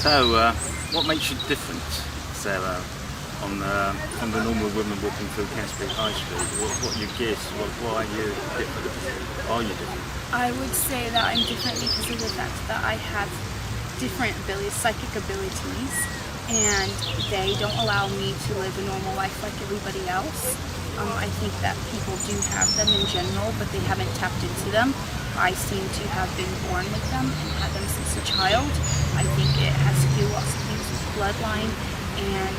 So, what makes you different, Sarah, from the normal women walking through Canterbury High Street? What are your gifts? Why are you different? Are you different? I would say that I'm different because of the fact that I have different abilities, psychic abilities, and they don't allow me to live a normal life like everybody else. I think that people do have them in general, but they haven't tapped into them. I seem to have been born with them and had them since a child. I think it has to do lots of things with bloodline and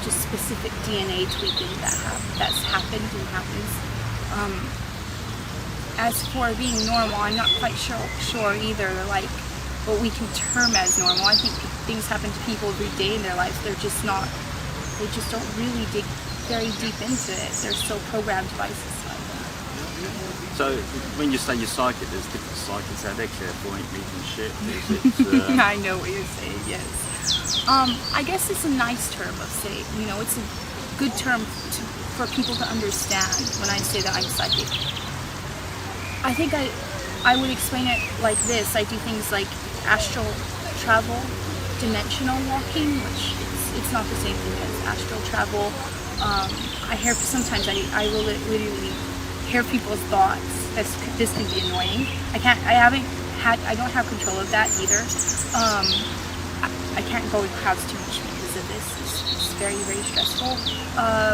just specific DNA tweaking that's happened and happens. As for being normal, I'm not quite sure either, like what we can term as normal. I think things happen to people every day in their lives. They just don't really dig very deep into it. They're so programmed by society. So, when you say you're psychic, there's different psychics out there, clairvoyant, mediumship. Is it? I know what you're saying. Yes. I guess it's a nice term of say. It's a good term for people to understand when I say that I'm psychic. I think I would explain it like this. I do things like astral travel, dimensional walking, which it's not the same thing as astral travel. I hear sometimes I will literally hear people's thoughts. This can be annoying. I don't have control of that either. I can't go in crowds too much because of this. It's very, very stressful.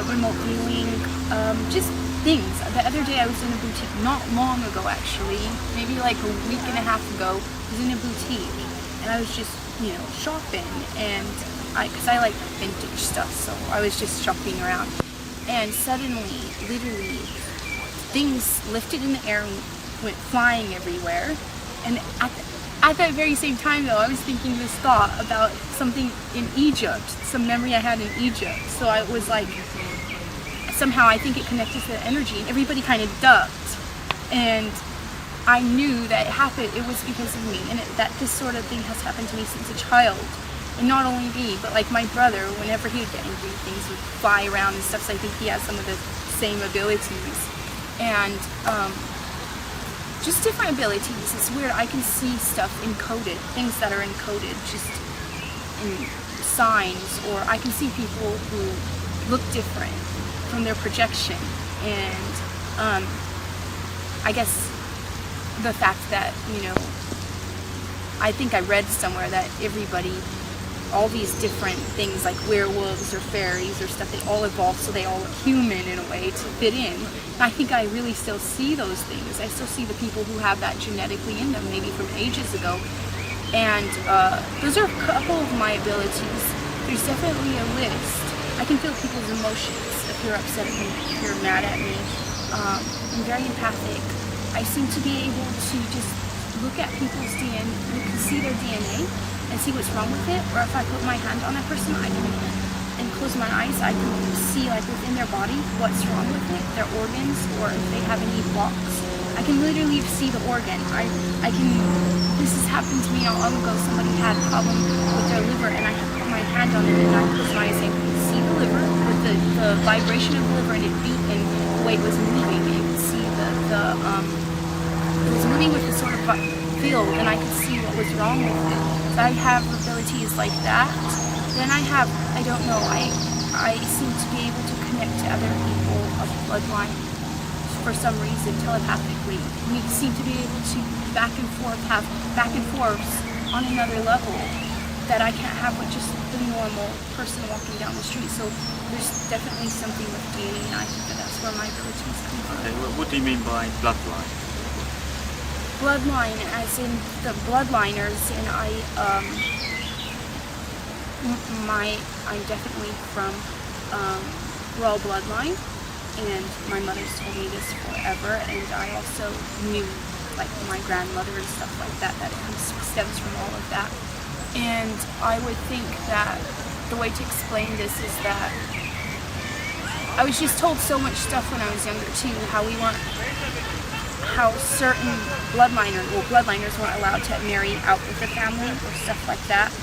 Remote viewing, just things. The other day I was in a boutique, not long ago actually, maybe like a week and a half ago. I was in a boutique and I was just, shopping, and because I like vintage stuff, so I was just shopping around, and suddenly, literally, things lifted in the air and went flying everywhere. And at that very same time though, I was thinking this thought about something in Egypt, some memory I had in Egypt. So I was like, somehow I think it connected to the energy. Everybody kind of ducked, and I knew that it was because of me, and that this sort of thing has happened to me since a child. And not only me, but like my brother, whenever he would get angry, things would fly around and stuff, so I think he has some of the same abilities. And just different abilities. It's weird. I can see stuff encoded, things that are encoded just in signs, or I can see people who look different from their projection. And I guess the fact that, I think I read somewhere that all these different things like werewolves or fairies or stuff, they all evolved so they all look human in a way to fit in. And I think I really still see those things. I still see the people who have that genetically in them, maybe from ages ago. And those are a couple of my abilities. There's definitely a list. I can feel people's emotions. If you're upset at me, if you're mad at me. I'm very empathic. I seem to be able to just look at people's DNA, you can see their DNA and see what's wrong with it. Or if I put my hand on a person, and close my eyes, I can see like within their body what's wrong with it, their organs, or if they have any blocks. I can literally see the organ. This has happened to me not long ago. Somebody had a problem with their liver, and I had put my hand on it, and I closed my eyes and could see the liver with the vibration of the liver, and it beat, and the way it was moving, and you could see it was moving with a sort of field, and I could see what was wrong with it. So I have abilities like that. Then I seem to be able to connect to other people of bloodline for some reason, telepathically. We seem to be able to have back and forths on another level that I can't have with just the normal person walking down the street. So there's definitely something with DNA, and I think that's where my abilities come from. Okay, what do you mean by bloodline? Bloodline, as in the bloodliners, and I'm definitely from royal bloodline, and my mother's told me this forever, and I also knew like my grandmother and stuff like that it stems from all of that. And I would think that the way to explain this is that I was just told so much stuff when I was younger too, how certain bloodliners weren't allowed to marry out with the family or stuff like that,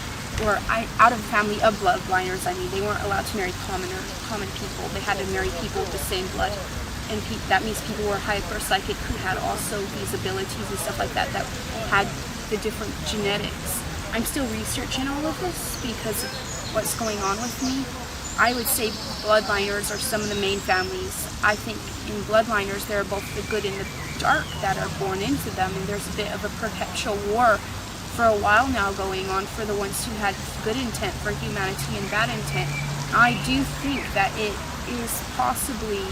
or out of the family of bloodliners. I mean, they weren't allowed to marry common people. They had to marry people with the same blood, and that means people were hyper psychic who had also these abilities and stuff like that had the different genetics. I'm still researching all of this because of what's going on with me. I would say bloodliners are some of the main families. I think in bloodliners there are both the good and the dark that are born into them, and there's a bit of a perpetual war for a while now going on for the ones who had good intent for humanity and bad intent. I do think that it is possibly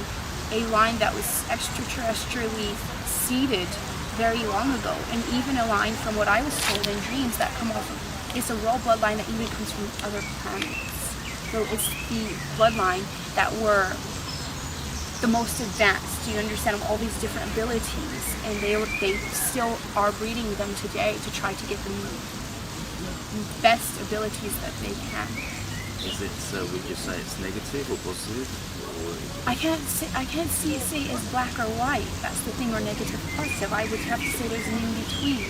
a line that was extraterrestrially seeded very long ago, and even a line from what I was told in dreams that come off of, it's a royal bloodline that even comes from other planets. So it's the bloodline that were the most advanced, you understand, of all these different abilities, and they still are breeding them today to try to get the best abilities that they can. Is it, would you say it's negative or positive? Or... I can't say it as black or white. That's the thing, or negative or positive. I would have to say there's an in-between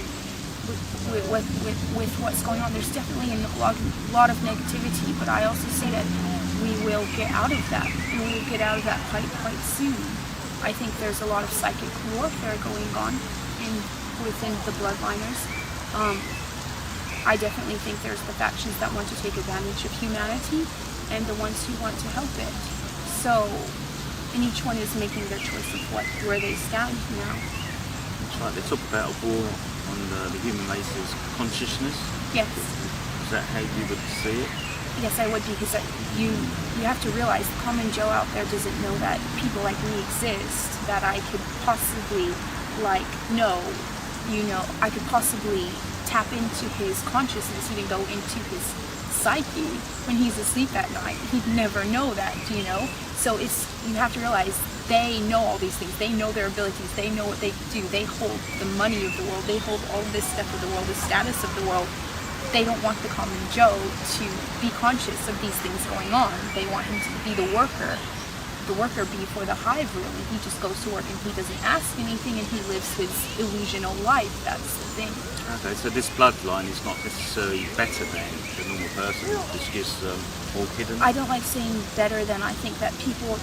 with what's going on. There's definitely a lot of negativity, but I also say that we will get out of that. And we will get out of that quite soon. I think there's a lot of psychic warfare going on within the bloodliners. I definitely think there's the factions that want to take advantage of humanity and the ones who want to help it. So, and each one is making their choice of where they stand now. That's right. They talk about a war on the human race's consciousness. Yes. Is that how you would see it? Yes, I would, because you have to realize the common Joe out there doesn't know that people like me exist, that I could possibly I could possibly tap into his consciousness, even go into his psyche when he's asleep at night. He'd never know that, So you have to realize they know all these things. They know their abilities. They know what they do. They hold the money of the world. They hold all this stuff of the world, the status of the world. They don't want the common Joe to be conscious of these things going on. They want him to be the worker bee for the hive, really. He just goes to work and he doesn't ask anything, and he lives his illusional life. That's the thing. Okay, so this bloodline is not necessarily better than the normal person. It's just more hidden. I don't like saying better than. I think that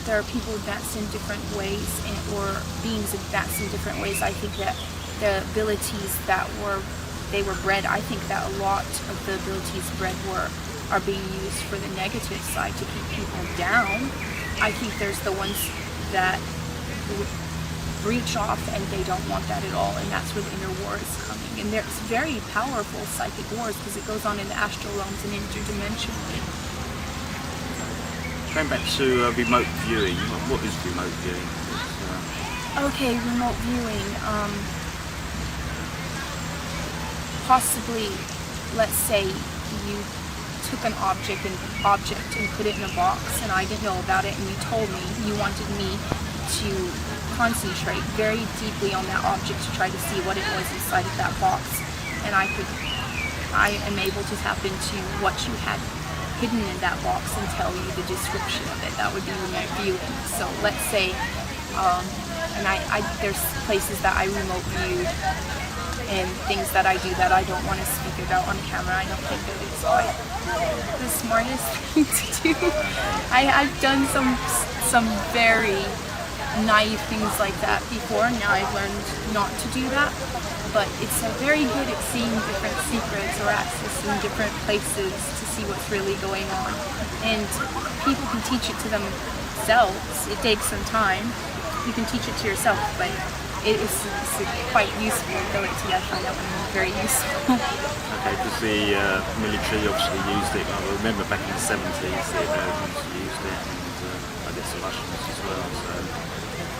there are people advanced in different ways, or beings advanced in different ways. I think that the abilities that they were bred, I think that a lot of the abilities bred are being used for the negative side to keep people down. I think there's the ones that breach off and they don't want that at all, and that's where the inner war is coming. And there's very powerful psychic wars because it goes on in the astral realms and interdimensionally. Going back to remote viewing, what is remote viewing? Okay, remote viewing. Possibly, let's say you took an object and put it in a box, and I didn't know about it, and you told me you wanted me to concentrate very deeply on that object to try to see what it was inside of that box, and I am able to tap into what you had hidden in that box and tell you the description of it. That would be remote viewing. So let's say, and there's places that I remote view and things that I do that I don't want to speak about on camera. I don't think that it's quite the smartest thing to do. I've done some very naive things like that before. Now I've learned not to do that. But it's very good at seeing different secrets or accessing different places to see what's really going on. And people can teach it to themselves. It takes some time. You can teach it to yourself, but it's quite useful ability. I find that one very useful. Okay, because the military obviously used it. I remember back in the 70s the Americans used it, and I guess the Russians as well.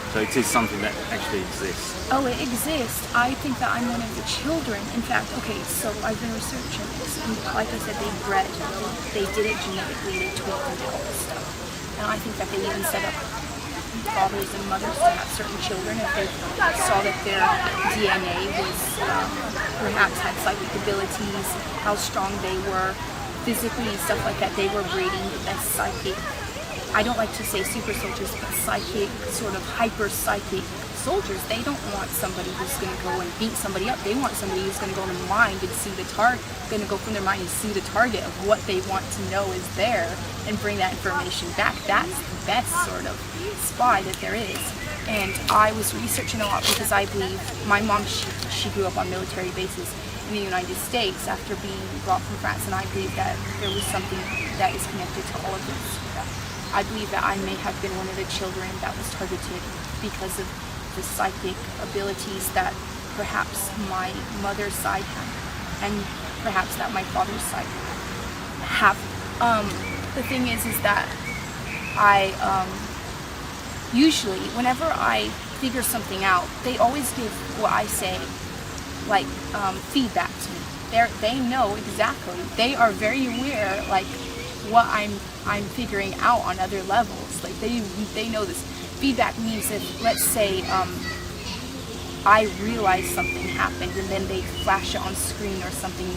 So it is something that actually exists. Oh, it exists. I think that I'm one of the children. In fact, okay, so I've been researching this, and like I said, they did it genetically, they tweaked and did all this stuff. And I think that they even set up fathers and mothers to have certain children if they saw that their DNA was perhaps had psychic abilities, how strong they were physically and stuff like that. They were breeding the best psychic, I don't like to say super soldiers, but psychic, sort of hyper psychic soldiers. They don't want somebody who's going to go and beat somebody up. They want somebody who's going to go in their mind and see the target, going to go from their mind and see the target of what they want to know is there and bring that information back. That's the best sort of spy that there is. And I was researching a lot because I believe my mom, she grew up on military bases, in the United States after being brought from France, and I believe that there was something that is connected to all of this. I believe that I may have been one of the children that was targeted because of the psychic abilities that perhaps my mother's side had, and perhaps that my father's side have. The thing is that I usually, whenever I figure something out, they always give what I say, like feedback to me. They know exactly. They are very aware, like what I'm figuring out on other levels. Like they know this. Feedback means if, let's say, I realize something happened and then they flash it on screen or something,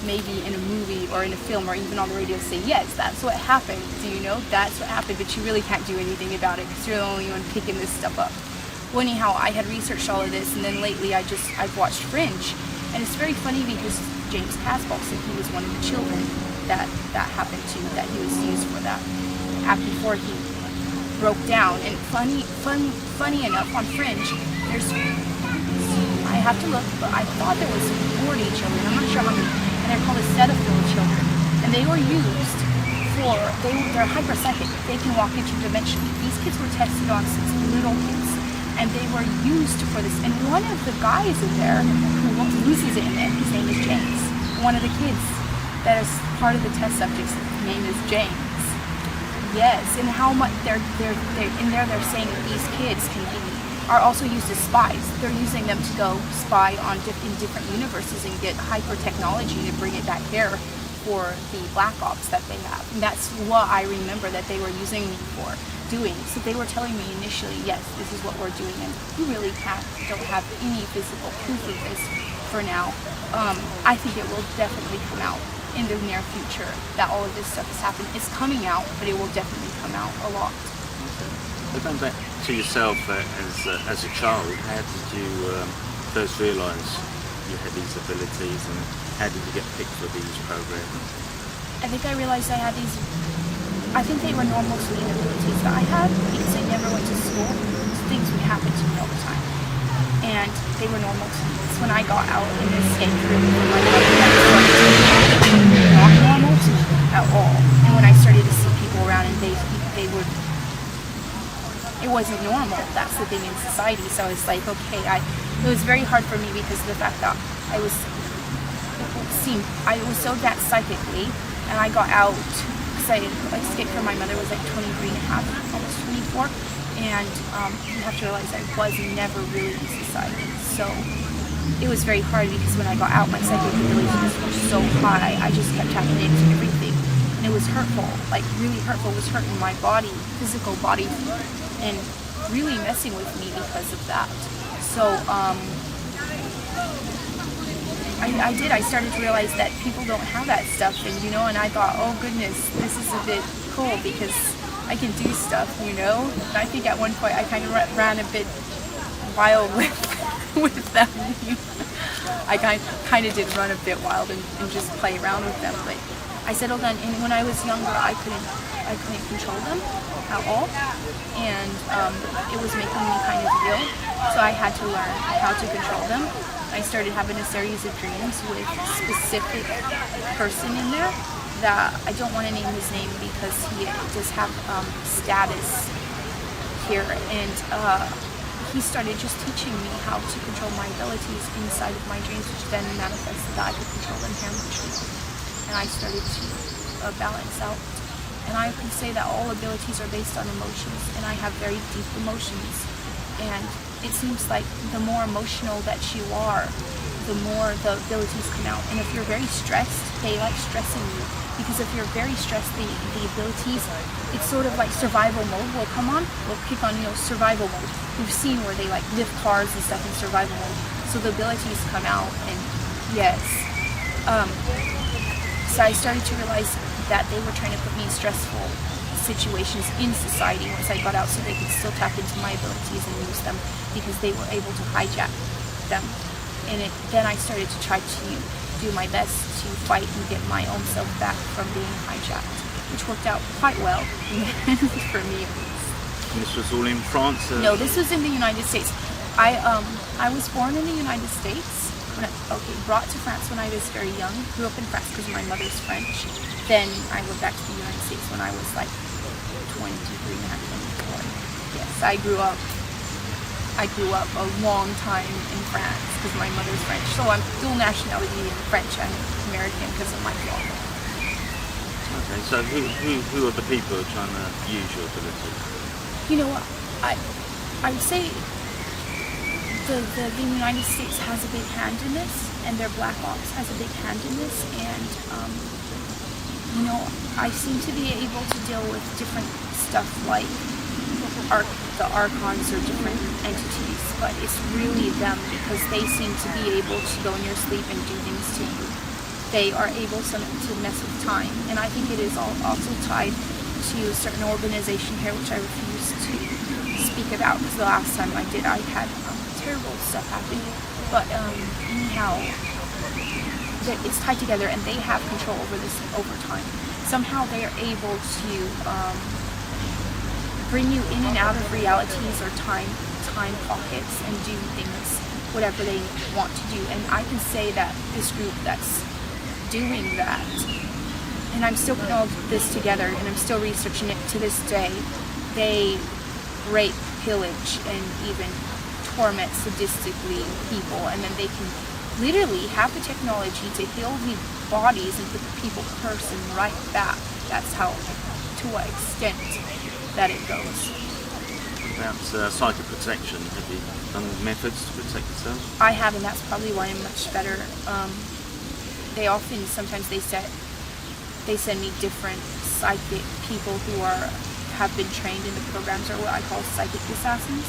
maybe in a movie or in a film or even on the radio, say, yes, that's what happened. Do you know? That's what happened, but you really can't do anything about it because you're the only one picking this stuff up. Well, anyhow, I had researched all of this, and then lately I've watched Fringe, and it's very funny because James Casbolt said he was one of the children that happened to, that he was used for that, before he broke down. And funny enough, on Fringe, there's, I have to look, but I thought there was 40 children, I'm not sure how many, and they're called Acetaphil children, and they were used for, they're hyperpsychic, they can walk interdimensionally. These kids were tested on since little kids, and they were used for this. And one of the guys in there who loses it in it, his name is James. One of the kids that is part of the test subjects, his name is James. Yes, and how much they're in there. They're saying that these kids are also used as spies. They're using them to go spy on in different universes and get hyper technology to bring it back here for the black ops that they have. And that's what I remember that they were using me for doing. So they were telling me initially, yes, this is what we're doing, and you really don't have any physical proof of this for now. I think it will definitely come out in the near future that all of this stuff has happened. It's coming out, but it will definitely come out a lot. But going back to yourself as a child, how did you first realise you had these abilities, and how did you get picked for these programs? I think I realized I had these, I think they were normal speed abilities that I had because I never went to school. Things would happen to me all the time. And they were normal to me. It's when I got out in this escape room from my mother that started not normal to me at all. And when I started to see people around and they would, it wasn't normal. That's the thing in society. So it's like, okay, it was very hard for me because of the fact that I was so that psychically, and I got out because I escaped from my mother, was like 23 and a half, almost 24, and you have to realize I was never really in society. So it was very hard because when I got out, my psychic abilities were so high, I just kept tapping into everything, and it was hurtful, like really hurtful. It was hurting my body, physical body, and really messing with me because of that. So I started to realize that people don't have that stuff, and and I thought, oh goodness, this is a bit cool because I can do stuff, And I think at one point I kind of ran a bit wild with them. I kind of did run a bit wild and just play around with them, but I settled on. And when I was younger, I couldn't control them at all, and it was making me kind of ill. So I had to learn how to control them. I started having a series of dreams with a specific person in there that I don't want to name his name because he does have status here, and he started just teaching me how to control my abilities inside of my dreams, which then manifested that I could control them here much more. And I started to balance out. And I can say that all abilities are based on emotions, and I have very deep emotions. And it seems like the more emotional that you are, the more the abilities come out. And if you're very stressed, they like stressing you. Because if you're very stressed, the abilities, it's sort of like survival mode will come on. We'll kick on, survival mode. We've seen where they like lift cars and stuff in survival mode. So the abilities come out, and yes. So I started to realize that they were trying to put me in stressful situations in society once I got out, so they could still tap into my abilities and use them because they were able to hijack them. And then I started to try to do my best to fight and get my own self back from being hijacked, which worked out quite well for me. And this was all in France? No, this was in the United States. I was born in the United States, brought to France when I was very young. Grew up in France because my mother's French. Then I went back to the United States when I was like 23 and a half, 24. Yes, I grew up a long time in France because my mother's French. So I'm dual nationality in French and American because of my father. Okay, so who are the people who are trying to use your ability? You know what? I would say the United States has a big hand in this, and their Black Ops has a big hand in this, and you know, I seem to be able to deal with different stuff like the Archons or different entities, but it's really them because they seem to be able to go in your sleep and do things to you. They are able to mess with time, and I think it is also tied to a certain organization here, which I refuse to speak about because the last time I did, I had terrible stuff happening. But anyhow, it's tied together, and they have control over this over time. Somehow they are able to bring you in and out of realities or time pockets and do things, whatever they want to do. And I can say that this group that's doing that, and I'm still putting all this together, and I'm still researching it to this day, they rape, pillage, and even torment sadistically people, and then they can literally have the technology to heal the bodies and put the people person right back. That's how, to what extent that it goes. About psychic protection, have you done methods to protect yourself? I have, and that's probably why I'm much better. Sometimes they send me different psychic people who have been trained in the programs, or what I call psychic assassins,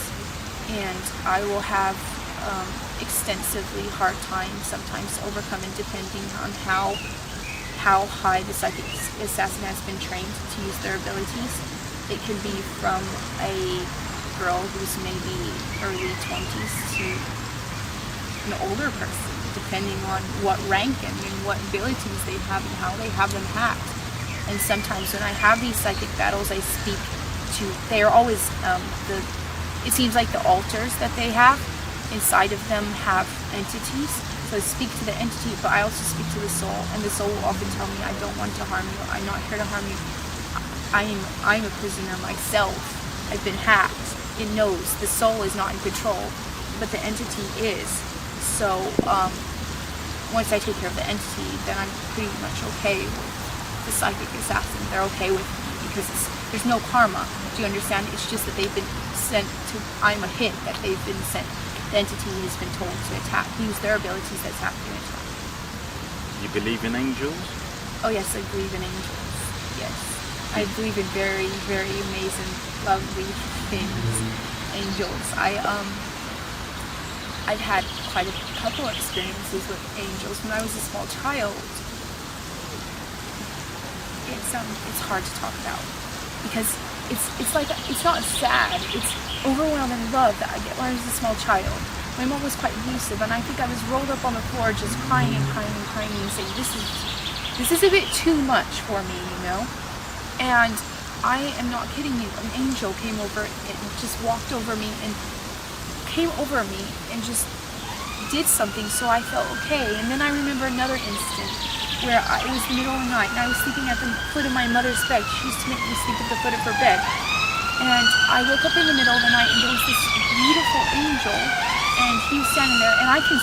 and I will have extensively hard time sometimes overcoming, depending on how high the psychic assassin has been trained to use their abilities. It can be from a girl who's maybe early 20s to an older person, depending on what rank and what abilities they have and how they have them hacked. And sometimes when I have these psychic battles, I speak to, they are always, it seems like the altars that they have, inside of them have entities. So I speak to the entity, but I also speak to the soul, and the soul will often tell me, I don't want to harm you, I'm not here to harm you. I'm a prisoner myself. I've been hacked. It knows the soul is not in control, but the entity is. So once I take care of the entity, then I'm pretty much okay with the psychic assassin. They're okay with me because there's no karma. Do you understand? It's just that they've been sent to, I'm a hint that they've been sent. The entity has been told to attack, use their abilities to attack you. You believe in angels? Oh yes, I believe in angels. Yes. I believe in very, very amazing, lovely things. Angels. I've had quite a couple of experiences with angels when I was a small child. It's hard to talk about because it's like, it's not sad, it's overwhelming love that I get when I was a small child. My mom was quite abusive, and I think I was rolled up on the floor just crying and crying and crying and saying, this is a bit too much for me, you know? And I am not kidding you, an angel came over and just walked over me and just did something, so I felt okay. And then I remember another instant where it was the middle of the night and I was sleeping at the foot of my mother's bed. She used to make me sleep at the foot of her bed. And I woke up in the middle of the night and there was this beautiful angel, and he was standing there, and I can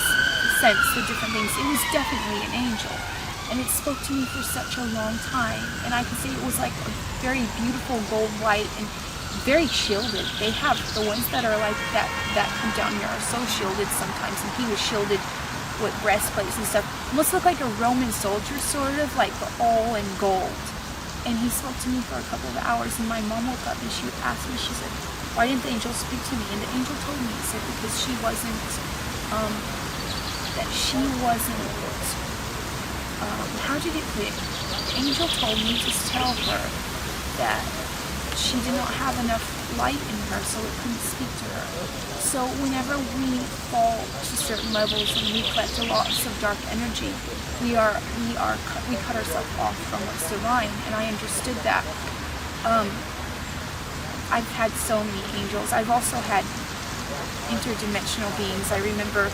sense the different things. It was definitely an angel, and it spoke to me for such a long time, and I could say it was like a very beautiful gold light and very shielded. They have the ones that are like that come down here are so shielded sometimes, and he was shielded with breastplates and stuff. Almost looked like a Roman soldier, sort of, like all in gold. And he spoke to me for a couple of hours, and my mom woke up and she asked me, she said, why didn't the angel speak to me? And the angel told me, he said, because she wasn't, how did it put it? The angel told me to tell her that she did not have enough light in her, so it couldn't speak to her. So whenever we fall to certain levels and we collect lots of dark energy, we cut ourselves off from what's divine. And I understood that. I've had so many angels. I've also had interdimensional beings. I remember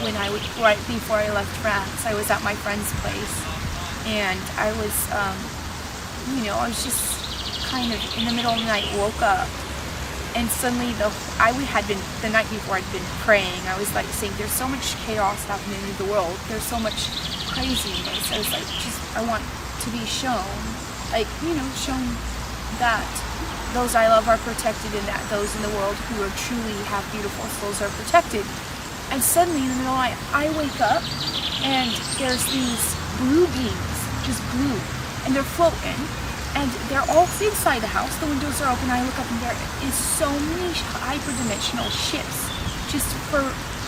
when right before I left France, I was at my friend's place, and I was, I was just kind of in the middle of the night, woke up, and suddenly the night before I'd been praying. I was like saying, there's so much chaos happening in the world. There's so much craziness. I was like, I want to be shown, shown that those I love are protected, and that those in the world who are truly have beautiful souls are protected. And suddenly in the middle of the night, I wake up and there's these blue beings, just blue, and they're floating, and they're all inside the house. The windows are open. I look up and there is so many hyperdimensional ships.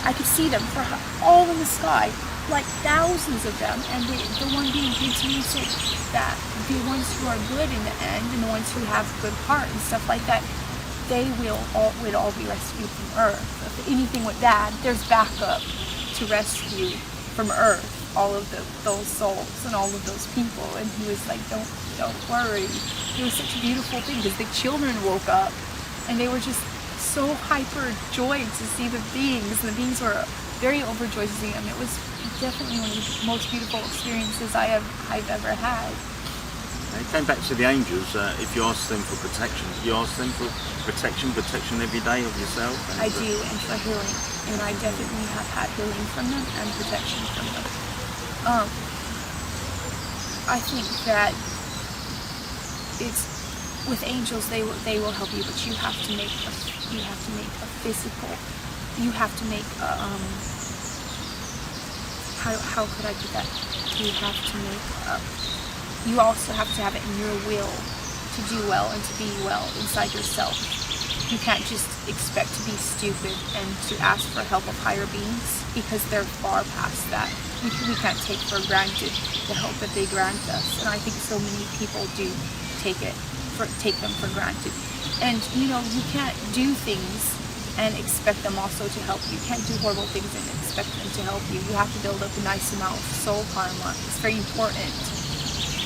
I could see them for all in the sky, like thousands of them. And the one being came to me and said that the ones who are good in the end, and the ones who have good heart and stuff like that, they would all be rescued from Earth. If anything went bad, there's backup to rescue from Earth all of those souls and all of those people. And he was like, don't worry. It was such a beautiful thing because the children woke up and they were just so hyper-joyed to see the beings, and the beings were very overjoyed to see them. It was definitely one of the most beautiful experiences I've ever had. It came back to the angels. If you ask them for protection, you ask them for protection every day of yourself. I do, and for healing, and I definitely have had healing from them and protection from them. I think that it's with angels. They will help you, but you have to make a physical. You have to make a how could I put that? You have to make you also have to have it in your will to do well and to be well inside yourself. You can't just expect to be stupid and to ask for help of higher beings, because they're far past that. We can't take for granted the help that they grant us, and I think so many people do take them for granted. And you can't do things and expect them also to help you. You can't do horrible things and expect them to help you. You have to build up a nice amount of soul karma. It's very important.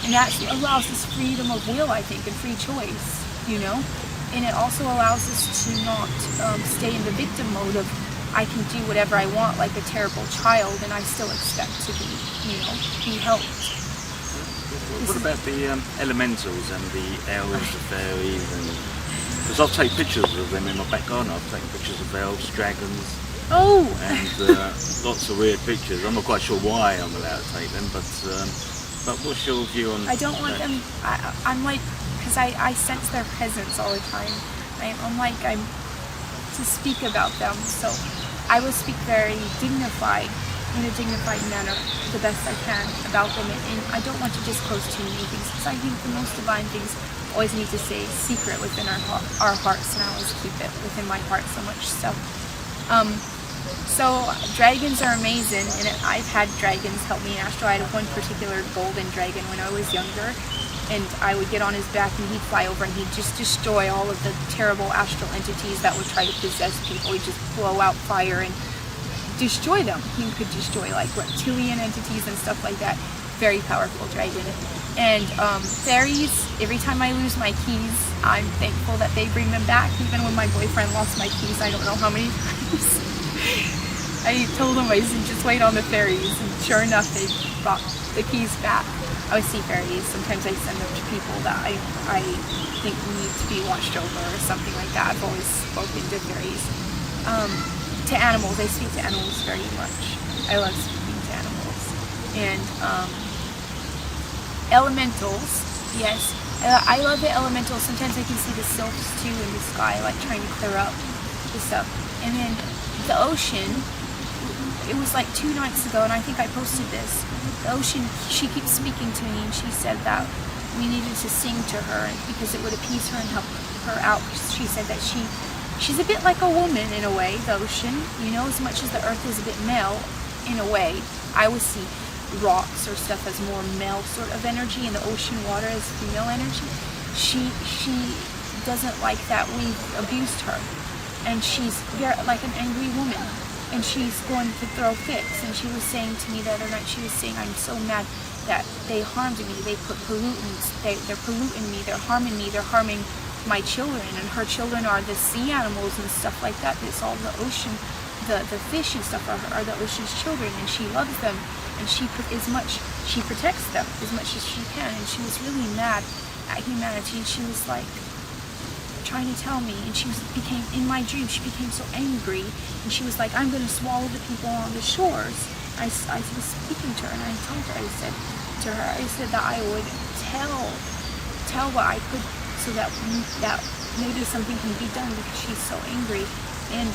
And that allows us freedom of will, I think, and free choice, And it also allows us to not stay in the victim mode of, I can do whatever I want like a terrible child, and I still expect to be helped. What about the elementals and the elves, the fairies, because I'll take pictures of them in my back garden. I've taken pictures of elves, dragons, and lots of weird pictures. I'm not quite sure why I'm allowed to take them, but what's your view on? I don't want them. I'm like, because I sense their presence all the time. I'm to speak about them, so I will speak very in a dignified manner, the best I can about them, and I don't want to disclose too many things, because I think the most divine things always need to stay secret within our hearts, and I always keep it within my heart so much. So dragons are amazing, and I've had dragons help me in astral. I had one particular golden dragon when I was younger, and I would get on his back and he'd fly over and he'd just destroy all of the terrible astral entities that would try to possess people. He'd just blow out fire and destroy them. He could destroy like reptilian entities and stuff like that. Very powerful dragon. And fairies, every time I lose my keys, I'm thankful that they bring them back. Even when my boyfriend lost my keys, I don't know how many times. I told him I said, just wait on the fairies, and sure enough, they brought the keys back. I always see fairies. Sometimes I send them to people that I think need to be watched over or something like that. I've always spoken to fairies. To animals, I speak to animals very much. I love speaking to animals. And elementals, yes. I love the elementals. Sometimes I can see the sylphs too in the sky, like trying to clear up the stuff. And then the ocean, it was like 2 nights ago, and I think I posted this. The ocean, she keeps speaking to me, and she said that we needed to sing to her because it would appease her and help her out. She said that she's a bit like a woman in a way, the ocean, as much as the earth is a bit male in a way. I always see rocks or stuff as more male sort of energy, and the ocean water as female energy. She doesn't like that we've abused her, and she's very like an angry woman, and she's going to throw fits. And she was saying to me the other night, she was saying, I'm so mad that they harmed me, they put pollutants, they're polluting me, they're harming me, they're harming my children, and her children are the sea animals and stuff like that. It's all the ocean, the fish and stuff are the ocean's children, and she loves them, and she protects them as much as she can. And she was really mad at humanity, and she was like trying to tell me, and became in my dream. She became so angry, and she was like, "I'm going to swallow the people on the shores." I was speaking to her, and I told her, I said that I would tell what I could, so that maybe something can be done, because she's so angry. And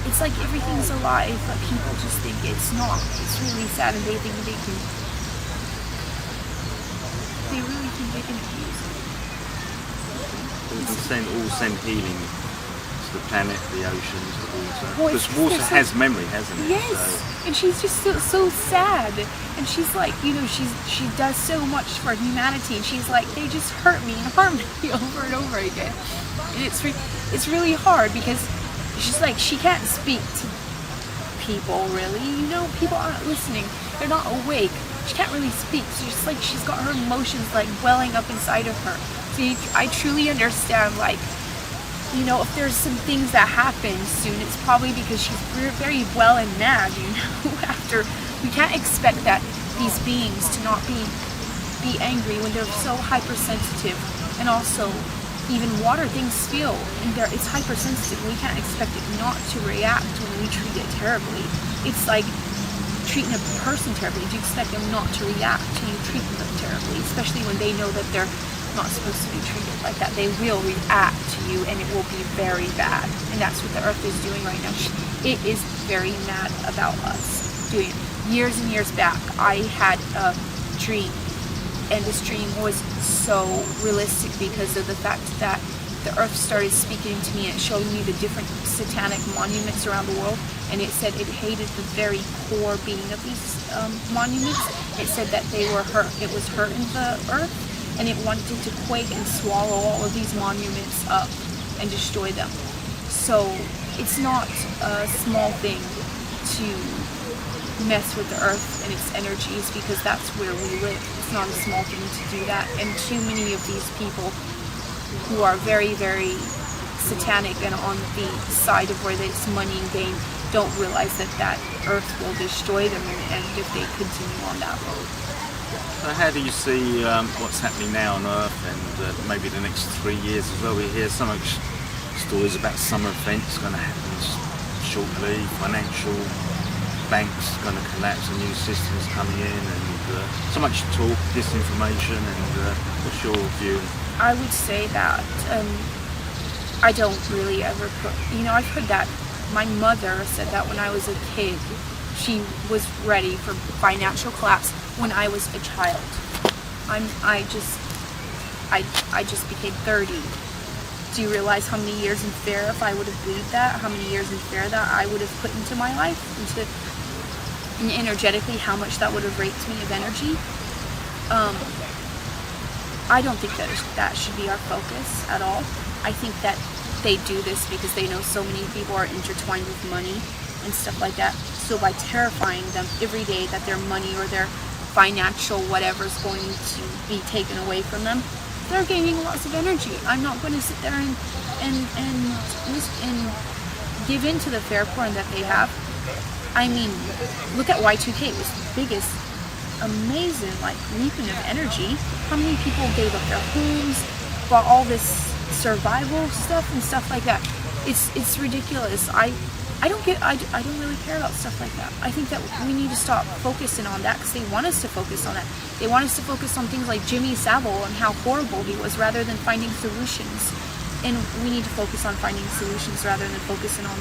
it's like everything's alive, but people just think it's not. It's really sad, and they think they really think they can abuse it. We can send healing to the planet, the oceans, the water. Well, because water has memory, hasn't it? Yes, So, and she's just so sad, and she's like, she does so much for humanity, and she's like, they just hurt me and harm me over and over again, and it's really hard, because she's like, she can't speak to people really, people aren't listening, they're not awake, she can't really speak, so just like she's got her emotions like welling up inside of her. So I truly understand, like, if there's some things that happen soon, it's probably because she's very well and mad, after, we can't expect that these beings to not be angry when they're so hypersensitive, and also even water, things feel, and it's hypersensitive. We can't expect it not to react when we treat it terribly. It's like treating a person terribly. Do you expect them not to react to you treating them terribly, especially when they know that they're not supposed to be treated like that? They will react to you, and it will be very bad, and that's what the earth is doing right now. It is very mad about us doing it. Years and years back, I had a dream, and this dream was so realistic because of the fact that the earth started speaking to me, and it showed me the different satanic monuments around the world, and it said it hated the very core being of these monuments. It said that it was hurting the earth, and it wanted to quake and swallow all of these monuments up and destroy them. So it's not a small thing to mess with the earth and its energies, because that's where we live. It's not a small thing to do that, and too many of these people who are very, very satanic and on the side of where it's money and gain don't realize that earth will destroy them, and if they continue on that road. So how do you see what's happening now on Earth, and maybe the next 3 years as well? We hear so much stories about summer events going to happen shortly, financial banks going to collapse, and new systems coming in, and so much talk, disinformation, and what's your view? I would say that I don't really ever put, I've heard that. My mother said that when I was a kid, she was ready for financial collapse when I was a child. I just became 30. Do you realize how many years in fear, if I would have believed that, how many years in fear that I would have put into my life, and energetically how much that would have raped me of energy? I don't think that should be our focus at all. I think that they do this because they know so many people are intertwined with money and stuff like that. So by terrifying them every day that their money or their financial whatever is going to be taken away from them, they're gaining lots of energy. I'm not going to sit there and give in to the fair porn that they have. I mean, look at Y2K. It was the biggest, amazing, leaping of energy. How many people gave up their homes, bought all this survival stuff and stuff like that? It's ridiculous. I don't really care about stuff like that. I think that we need to stop focusing on that, because they want us to focus on that. They want us to focus on things like Jimmy Savile and how horrible he was, rather than finding solutions. And we need to focus on finding solutions rather than focusing on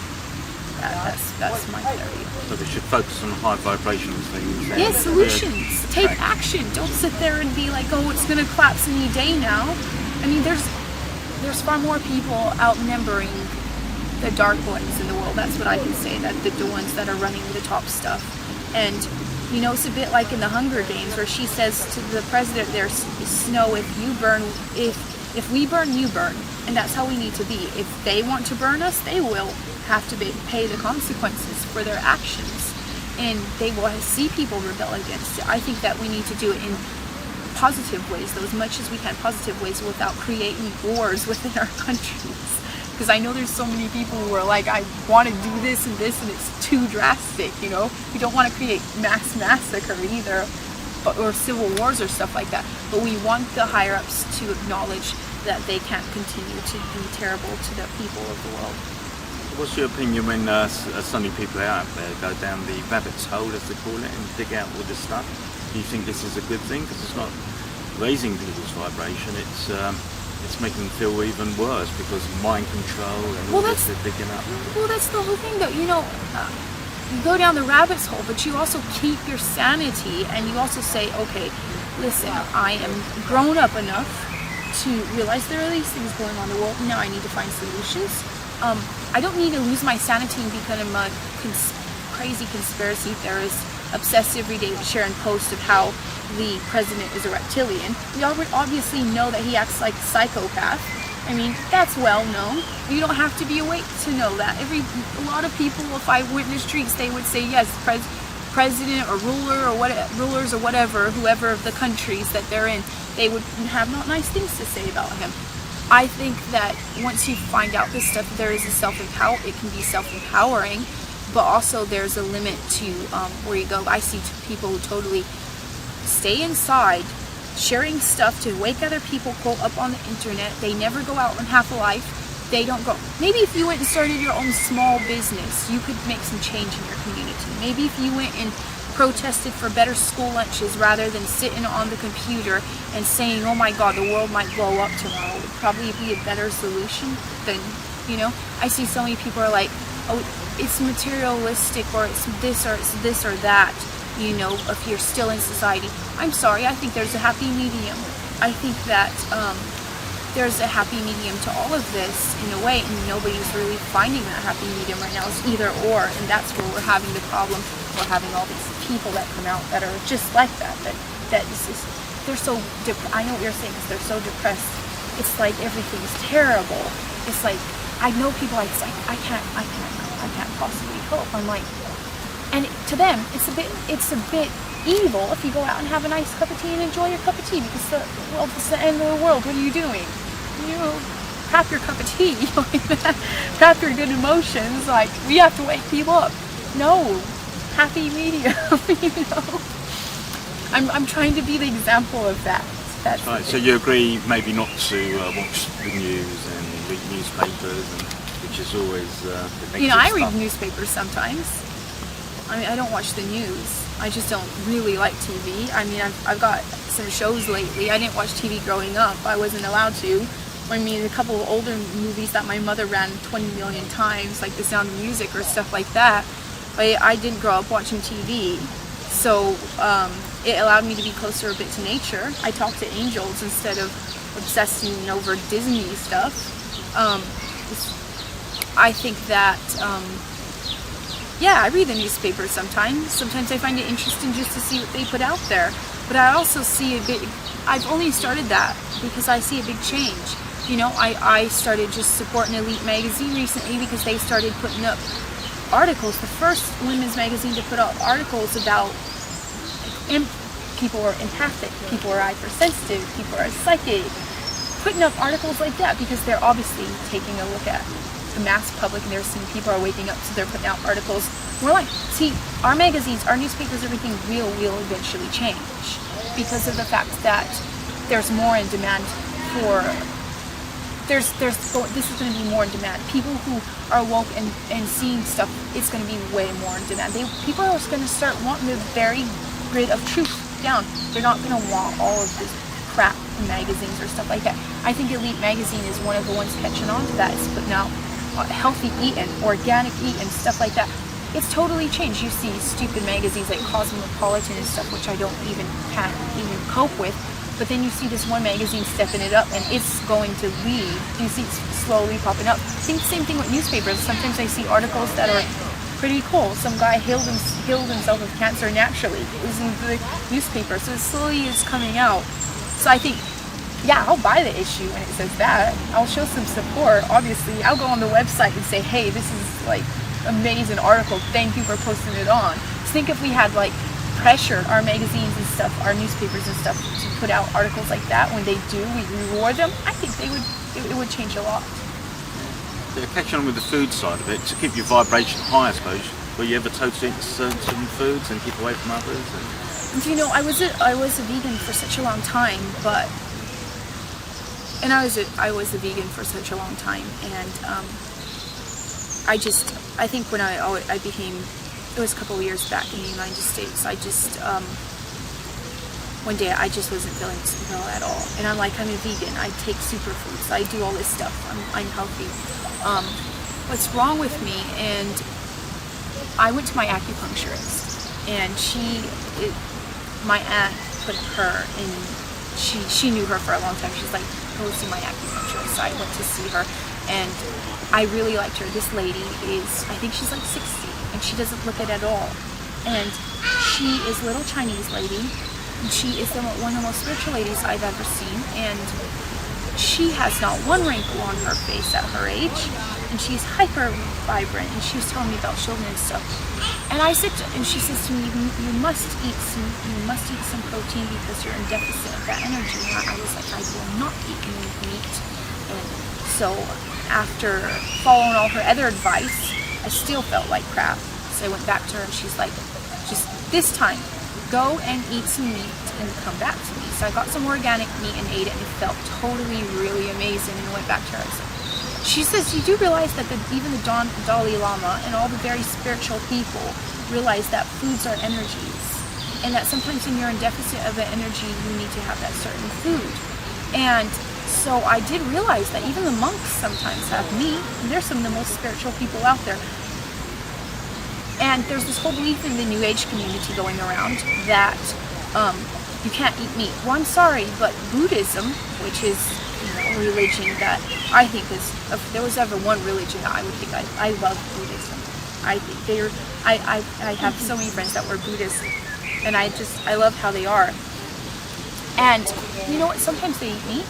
that. That's my theory. So we should focus on high vibrational things. Yeah, solutions. Take action. Don't sit there and be like, oh, it's going to collapse any day now. I mean, there's far more people outnumbering the dark ones in the world. That's what I can say, that the ones that are running the top stuff. And it's a bit like in the Hunger Games, where she says to the president there, Snow, if we burn, you burn. And that's how we need to be. If they want to burn us, they will have to pay the consequences for their actions, and they will see people rebel against it. I think that we need to do it in positive ways, though, as much as we can, positive ways, without creating wars within our countries. because I know there's so many people who are like, I want to do this and it's too drastic, you know. We don't want to create mass massacre either, or civil wars or stuff like that. But we want the higher ups to acknowledge that they can't continue to be terrible to the people of the world. What's your opinion when so many people out there go down the rabbit's hole, as they call it, and dig out all this stuff? Do you think this is a good thing? Because it's not raising people's vibration, it's making them feel even worse because of mind control and all this they're digging up. Well, that's the whole thing, though. You know, you go down the rabbit's hole, but you also keep your sanity, and you also say, okay, listen, I am grown up enough to realize there are these things going on in the world. Now I need to find solutions. I don't need to lose my sanity and become a crazy conspiracy theorist, obsessed every day with sharing posts of how the president is a reptilian. We obviously know that he acts like a psychopath. I mean, that's well known. You don't have to be awake to know that. A lot of people, if I went in the streets, they would say, yes, president or rulers or whatever, whoever of the countries that they're in, they would have not nice things to say about him. I think that once you find out this stuff, there is a it can be self-empowering, but also there's a limit to where you go. I see people who totally stay inside, sharing stuff to wake other people, quote, up on the internet. They never go out and have a life. They don't go. Maybe if you went and started your own small business, you could make some change in your community. Maybe if you went and protested for better school lunches rather than sitting on the computer and saying, oh my God, the world might blow up tomorrow, would probably be a better solution than, you know. I see so many people are like, oh, it's materialistic, or it's this or that, you know, if you're still in society. I'm sorry, I think there's a happy medium. I think that there's a happy medium to all of this in a way, and nobody's really finding that happy medium right now. It's either or, and that's where we're having the problem. We're having all these people that come out that are just like that is just, they're so I know what you're saying, is they're so depressed. It's like everything's terrible. It's like, I know people like, I can't possibly cope. I'm like, and to them, it's a bit evil if you go out and have a nice cup of tea and enjoy your cup of tea, because it's the end of the world. What are you doing? You know, have your cup of tea, have your good emotions. Like, we have to wake people up. No, happy medium. You know, I'm trying to be the example of that. That's right. So you agree, maybe not to watch the news and read newspapers, which is always you know, I read newspapers sometimes. I mean, I don't watch the news. I just don't really like TV. I mean, I've got some shows lately. I didn't watch TV growing up. I wasn't allowed to. I mean, a couple of older movies that my mother ran 20 million times, like The Sound of Music or stuff like that. But I didn't grow up watching TV. So it allowed me to be closer a bit to nature. I talk to angels instead of obsessing over Disney stuff. I think that... yeah, I read the newspaper sometimes. Sometimes I find it interesting just to see what they put out there. But I also see I've only started that because I see a big change. You know, I started just supporting Elite magazine recently because they started putting up articles. The first women's magazine to put up articles about people are empathic, people are hypersensitive, people are psychic. Putting up articles like that because they're obviously taking a look at the mass public, and they're seeing people are waking up, so they're putting out articles. We're like, see, our magazines, our newspapers, everything will eventually change because of the fact that there's more in demand for. This is going to be more in demand. People who are woke and seeing stuff, it's going to be way more in demand. People are going to start wanting the very grid of truth down. They're not going to want all of this crap in magazines or stuff like that. I think Elite magazine is one of the ones catching on to that. It's putting out healthy eating, organic eating, stuff like that. It's totally changed. You see stupid magazines like Cosmopolitan and stuff, which I can't even cope with. But then you see this one magazine stepping it up, and it's going to lead. You see it slowly popping up. I think the same thing with newspapers. Sometimes I see articles that are pretty cool. Some guy healed himself of cancer naturally. It was in the newspaper, so it slowly is coming out. So I think, yeah, I'll buy the issue when it says that. I'll show some support, obviously. I'll go on the website and say, hey, this is like amazing article. Thank you for posting it on. Just think if we had like pressured our magazines and stuff, our newspapers and stuff to put out articles like that. When they do, we reward them. I think it would change a lot. catching on with the food side of it, to keep your vibration high, I suppose. Were you ever told to eat certain foods and keep away from others? You know, I was a vegan for such a long time, and I was a vegan for such a long time, and I think when I became, it was a couple of years back in the United States, I just one day I just wasn't feeling well at all, and I'm like, I'm a vegan, I take superfoods, I do all this stuff, I'm healthy. What's wrong with me? And I went to my acupuncturist, and my aunt put her in, she knew her for a long time. She's like, go see my acupuncturist. So I went to see her, and I really liked her. This lady is, I think she's like 60, and she doesn't look it at all. And she is a little Chinese lady, and she is one of the most spiritual ladies I've ever seen. And she has not one wrinkle on her face at her age, and she's hyper vibrant, and she was telling me about children and stuff. And I said, and she says to me, you must eat some protein because you're in deficit of that energy. And I was like, I will not eat any meat. And so after following all her other advice, I still felt like crap. So I went back to her, and she's like, just this time, go and eat some meat and come back to me. So I got some organic meat and ate it, and it felt totally, really amazing, and went back to her. She says, you do realize that even the Dalai Lama and all the very spiritual people realize that foods are energies, and that sometimes when you're in deficit of an energy, you need to have that certain food. And so I did realize that even the monks sometimes have meat, and they're some of the most spiritual people out there. And there's this whole belief in the New Age community going around that you can't eat meat. Well, I'm sorry, but Buddhism, which is a religion that I think is, if there was ever one religion I would think I love Buddhism. I think I have so many friends that were Buddhists, and I love how they are. And you know what? Sometimes they eat meat.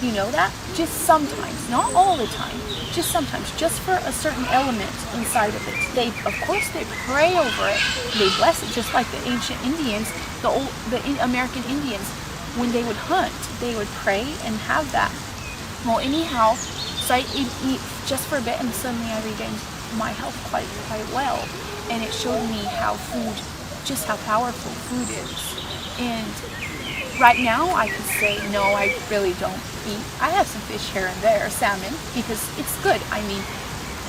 You know that? Just sometimes, not all the time. Just sometimes, just for a certain element inside of it. Of course, they pray over it. They bless it, just like the ancient Indians, the American Indians. When they would hunt, they would pray and have that. Well, anyhow, so I eat just for a bit, and suddenly I regained my health quite well. And it showed me just how powerful food is. And right now, I could say, no, I really don't eat. I have some fish here and there, salmon, because it's good. I mean,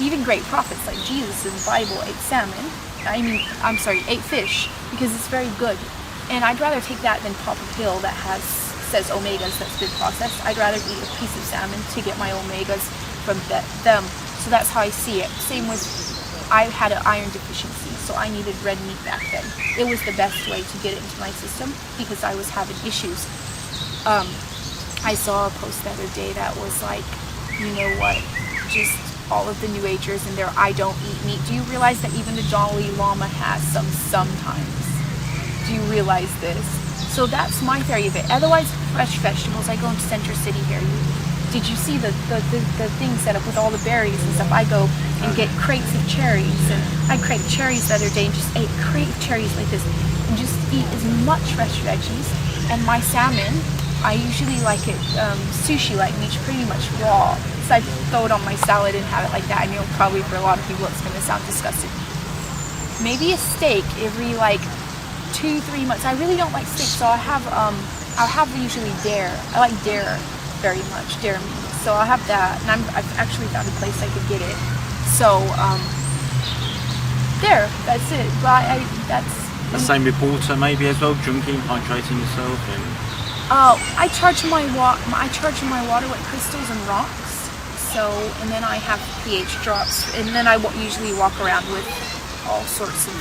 even great prophets like Jesus in the Bible ate salmon. Ate fish, because it's very good. And I'd rather take that than pop a pill that says omegas that's been processed. I'd rather eat a piece of salmon to get my omegas from them. So that's how I see it. Same with, I had an iron deficiency, so I needed red meat back then. It was the best way to get it into my system because I was having issues. I saw a post the other day that was like, you know what, just all of the New Agers and their I don't eat meat. Do you realize that even the Dalai Lama has some sometimes? Do you realize this? So that's my theory of it. Otherwise, fresh vegetables. I go into Center City here. Did you see the thing set up with all the berries and stuff? I go and get crates of cherries, and I crate cherries the other day and just ate a crate of cherries like this, and just eat as much fresh veggies. And my salmon, I usually like it sushi like meat, pretty much raw. So I throw it on my salad and have it like that. I know probably for a lot of people it's going to sound disgusting. Maybe a steak every like 2-3 months. I really don't like steak, so I'll have usually dare. I like dare very much, dare meat. So I'll have that, and I've actually found a place I could get it. So that's it. But that's the same with water, maybe as well. Drinking, hydrating yourself, and I charge my water with crystals and rocks. So, and then I have pH drops, and then I usually walk around with all sorts of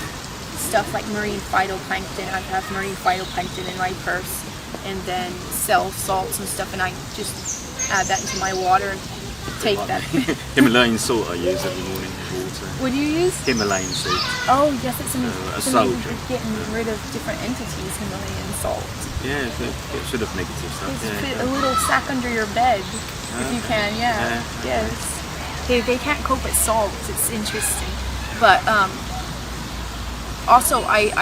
stuff like marine phytoplankton. I have marine phytoplankton in my purse, and then cell salts and stuff, and I just add that into my water and take that. Himalayan salt I use every morning in water. What do you use? Himalayan salt. Oh yes, it's a salt drink. Getting rid of different entities. Himalayan salt. Yeah, get rid of negative stuff. Fit a little sack under your bed if you can. Yeah. Yes. They can't cope with salt. It's interesting, but also I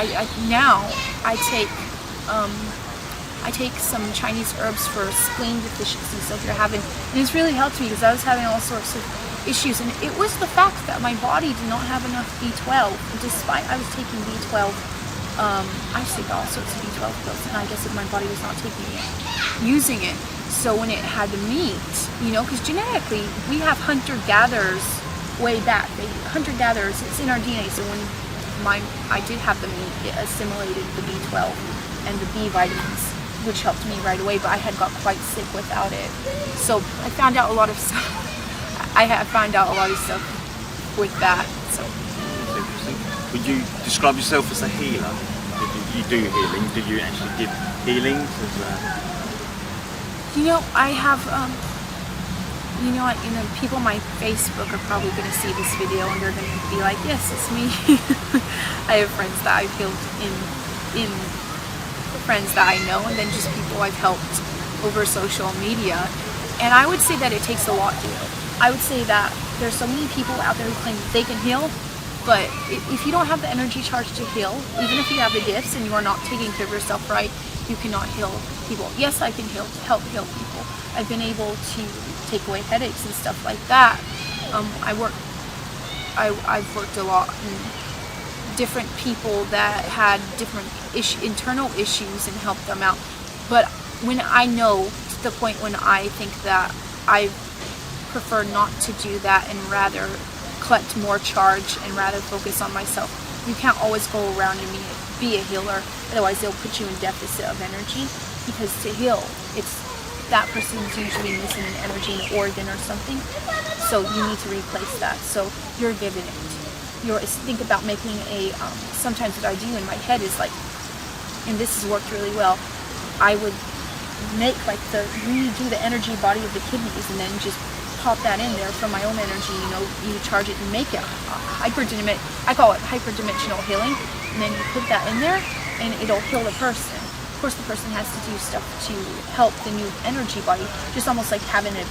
take some Chinese herbs for spleen deficiency. So if you're having, and it's really helped me because I was having all sorts of issues, and it was the fact that my body did not have enough B12, despite I was taking B12. I take all sorts of B12 pills, and I guess if my body was not taking it, using it. So when it had meat, you know, because genetically we have hunter-gatherers way back. Hunter-gatherers, it's in our DNA. So when I did have the meat, it assimilated the B12 and the B vitamins, which helped me right away. But I had got quite sick without it. So I found out a lot of stuff. I have found out a lot of stuff with that. So. Interesting. Would you describe yourself as a healer? You do healing? Do you actually give healings? You know, I have, people on my Facebook are probably going to see this video and they're going to be like, yes, it's me. I have friends that I've healed in friends that I know, and then just people I've helped over social media. And I would say that it takes a lot to heal. I would say that there's so many people out there who claim they can heal, but if you don't have the energy charge to heal, even if you have the gifts and you are not taking care of yourself right, you cannot heal people. Yes, I can help heal people. I've been able to take away headaches and stuff like that. I've worked a lot in different people that had different internal issues and helped them out. But when I know to the point when I think that I prefer not to do that and rather collect more charge and rather focus on myself. You can't always go around and be a healer, otherwise they'll put you in deficit of energy, because to heal, it's that person's usually missing an energy, an organ or something, so you need to replace that. So you're given it. Think about making sometimes what I do in my head is like, and this has worked really well, I would make like redo the energy body of the kidneys and then just pop that in there from my own energy, you charge it and make it I call it hyperdimensional healing, and then you put that in there and it'll heal the person. Of course the person has to do stuff to help the new energy body, just almost like having a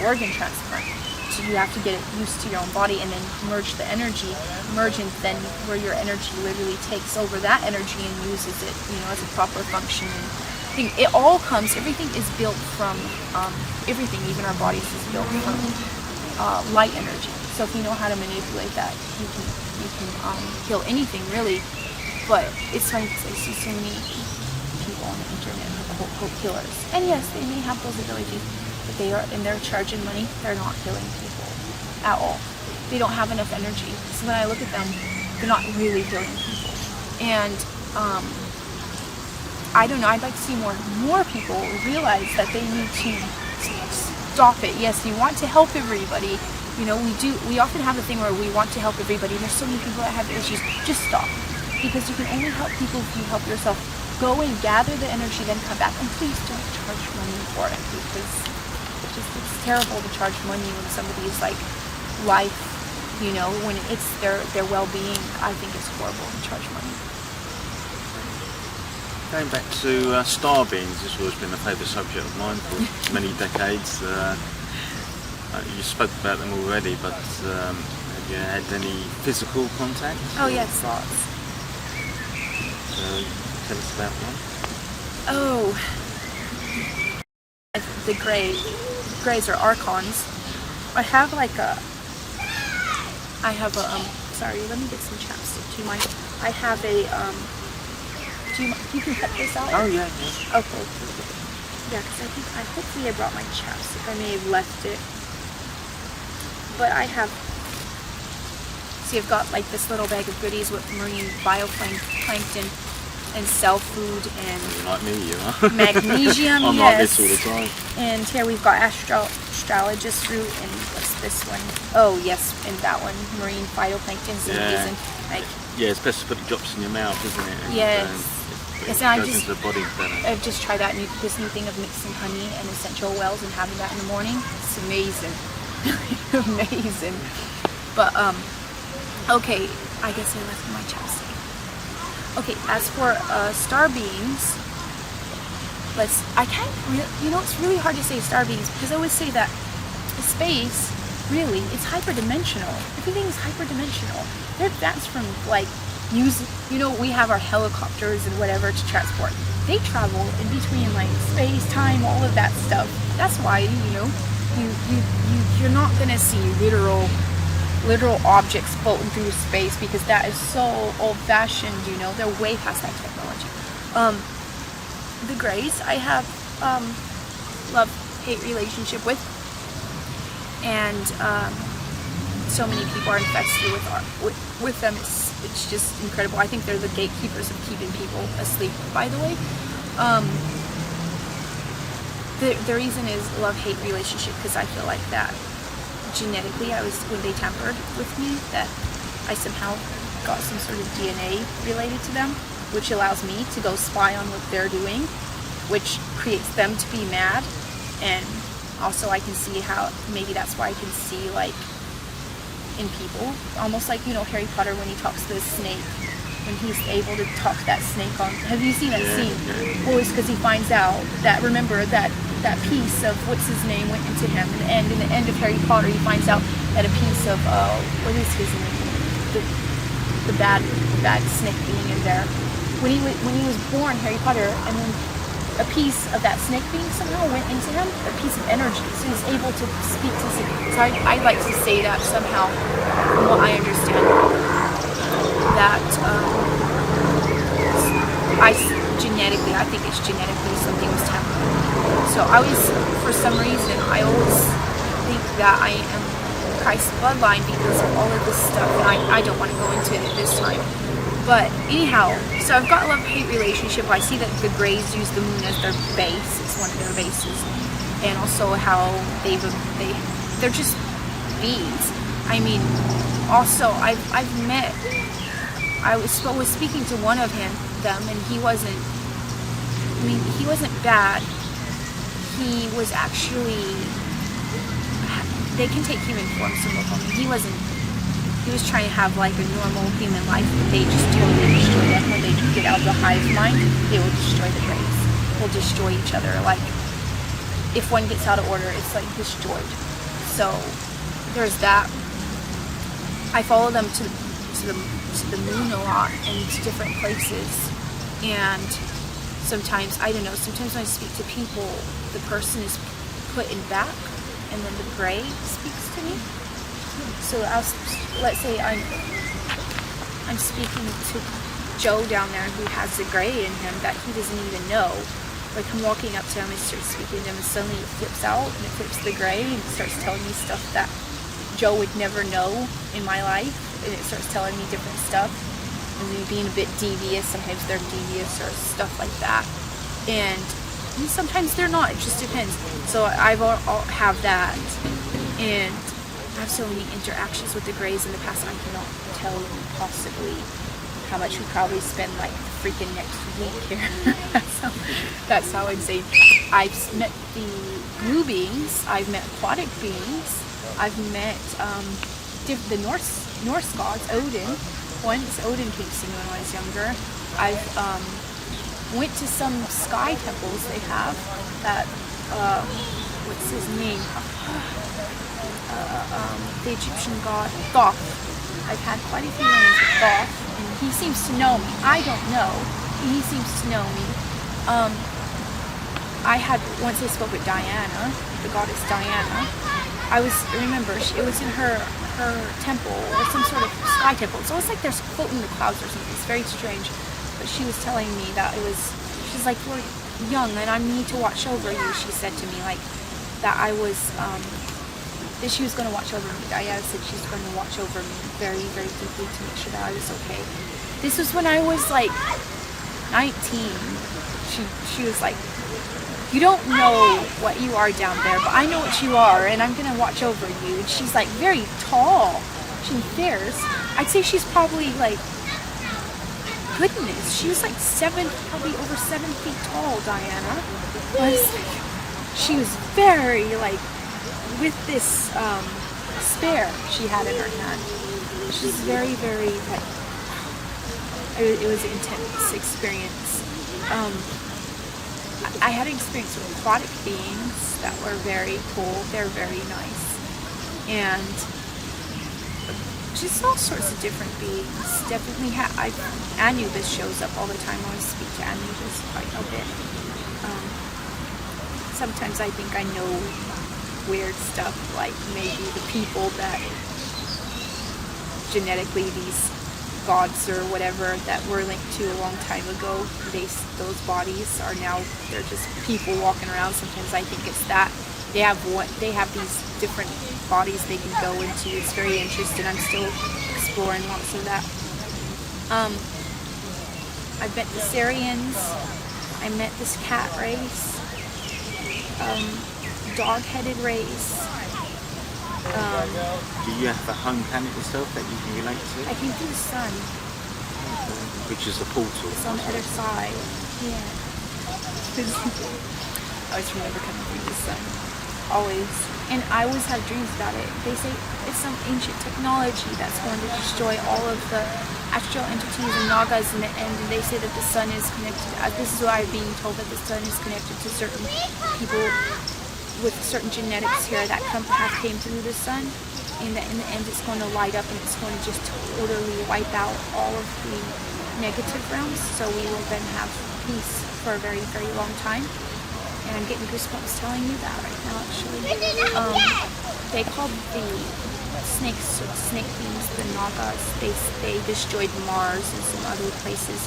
organ transplant. So you have to get it used to your own body and then merge the energy, and then where your energy literally takes over that energy and uses it, as a proper function. It all comes, everything is built from, everything, even our bodies, is built from light energy. So if you know how to manipulate that, you can heal anything really. But it's funny because I see so many people on the internet who quote healers. And yes, they may have those abilities, but they're charging money, they're not healing people at all. They don't have enough energy. So when I look at them, they're not really healing people. And I don't know, I'd like to see more people realize that they need to stop it. Yes, you want to help everybody. We often have the thing where we want to help everybody. There's so many people that have issues. Just stop. Because you can only help people if you help yourself. Go and gather the energy, then come back. And please don't charge money for it, because it's terrible to charge money when somebody's life, when it's their well-being. I think it's horrible to charge money. Going back to star beings, this has always been a favourite subject of mine for many decades. You spoke about them already, but have you had any physical contact? Oh yes, lots. Tell us about one. Oh, the Greys are archons. I have sorry, let me get some chapstick. Do you mind? I have you can cut this out? Oh yeah. Okay. Yeah, because hopefully I brought my chapstick. I may have left it. But I've got this little bag of goodies with marine bioplankton and cell food and like me, you are. Magnesium, I'm yes. like this all the time. And here we've got astragalus root, and what's this one? Oh yes, and that one, marine phytoplankton. So amazing. Yeah, it's best to put the drops in your mouth, isn't it? And, yes. It goes into the body better. I've just tried this new thing of mixing honey and essential oils and having that in the morning. It's amazing. Amazing. But okay, I guess I left my chapstick. Okay, as for star beings, it's really hard to say star beings, because I always say that space, really, it's hyperdimensional. Everything is hyperdimensional. They're advanced from we have our helicopters and whatever to transport. They travel in between space, time, all of that stuff. That's why, you're not gonna see literal objects floating through space, because that is so old-fashioned. You know, they're way past that technology. The Greys, I have love-hate relationship with, and so many people are infested with them. It's just incredible. I think they're the gatekeepers of keeping people asleep, by the way. The reason is love-hate relationship, because I feel like that genetically, when they tampered with me, that I somehow got some sort of DNA related to them, which allows me to go spy on what they're doing, which creates them to be mad. And also I can see how, maybe that's why I can see, like, in people, almost like, you know, Harry Potter when he talks to the snake, when he's able to talk that snake on. Have you seen that scene? Well, it's because he finds out that, remember, that piece of what's his name went into him. In the end of Harry Potter, he finds out that a piece of what is his name? The bad snake being in there. When he was born, Harry Potter, and then a piece of that snake being somehow went into him, a piece of energy, so he's able to speak to snake. So I'd like to say that somehow, from what I understand, that I think it's genetically something was tampered. So for some reason, I always think that I am Christ's bloodline because of all of this stuff, and I don't want to go into it this time. But anyhow, so I've got a love-hate relationship. I see that the Greys use the moon as their base. It's one of their bases. And also how they're just beings. I mean, also I've met, I was speaking to one of them, and he wasn't bad. He was actually, they can take human form, some of them. He was trying to have like a normal human life, but they just totally destroy them. When they get out of the hive mind, they will destroy the Greys. Will destroy each other. Like, if one gets out of order, it's like destroyed. So there's that. I follow them to the moon a lot and to different places, and sometimes, I don't know, sometimes when I speak to people, the person is put in back, and then the Grey speaks to me. So let's say I'm speaking to Joe down there who has the Grey in him that he doesn't even know. Like, I'm walking up to him and start speaking to him, and suddenly it flips out and it flips the Grey and it starts telling me stuff that Joe would never know in my life, and it starts telling me different stuff, and me being a bit devious. Sometimes they're devious or stuff like that, and sometimes they're not. It just depends. So I'll have that, and I have so many interactions with the Greys in the past. I cannot tell you possibly how much we probably spend like freaking next week here. that's how insane. I've met the blue beings. I've met aquatic beings. I've met the Norse gods. Odin. Once Odin came to me when I was younger. I've went to some sky temples they have. That what's his name? The Egyptian god Thoth. I've had quite a few run-ins with Thoth, and he seems to know me. I don't know. He seems to know me. Once I spoke with Diana, the goddess Diana. It was in her temple, or some sort of sky temple. So it's like they're floating in the clouds or something. It's very strange. But she was telling me that she's like, you're young and I need to watch over you. She said to me, like, that I was, that she was going to watch over me. Diana said she's going to watch over me very, very deeply to make sure that I was okay. This was when I was like 19. She was like, you don't know what you are down there, but I know what you are, and I'm going to watch over you. And she's like very tall. She's fierce. I'd say she's probably like, goodness, she was like probably over 7 feet tall, Diana. She was very like, with this spear she had in her hand. She's very, very like, it was an intense experience. I had an experience with aquatic beings that were very cool. They're very nice. And just all sorts of different beings. Definitely Anubis shows up all the time. I always speak to Anubis quite a bit. Sometimes I think I know weird stuff, like maybe the people that genetically these gods or whatever that were linked to a long time ago, those bodies are now, they're just people walking around. Sometimes I think it's that they have these different bodies they can go into. It's very interesting. I'm still exploring lots of that. I met the Syrians. I met this cat race, dog-headed race. Do you have a home planet yourself that you can relate to? I came through the sun. Which is the portal. It's on the other side. Yeah. I always remember coming through the sun. Always. And I always have dreams about it. They say it's some ancient technology that's going to destroy all of the astral entities and nagas in the end. And they say that the sun is connected. This is what I'm being told, that the sun is connected to certain people with certain genetics here that came through the sun, and that in the end it's going to light up and it's going to just totally wipe out all of the negative realms, so we will then have peace for a very, very long time. And I'm getting goosebumps telling you that right now, actually. They called the snakes, or the snake beings, the nagas. They destroyed Mars and some other places.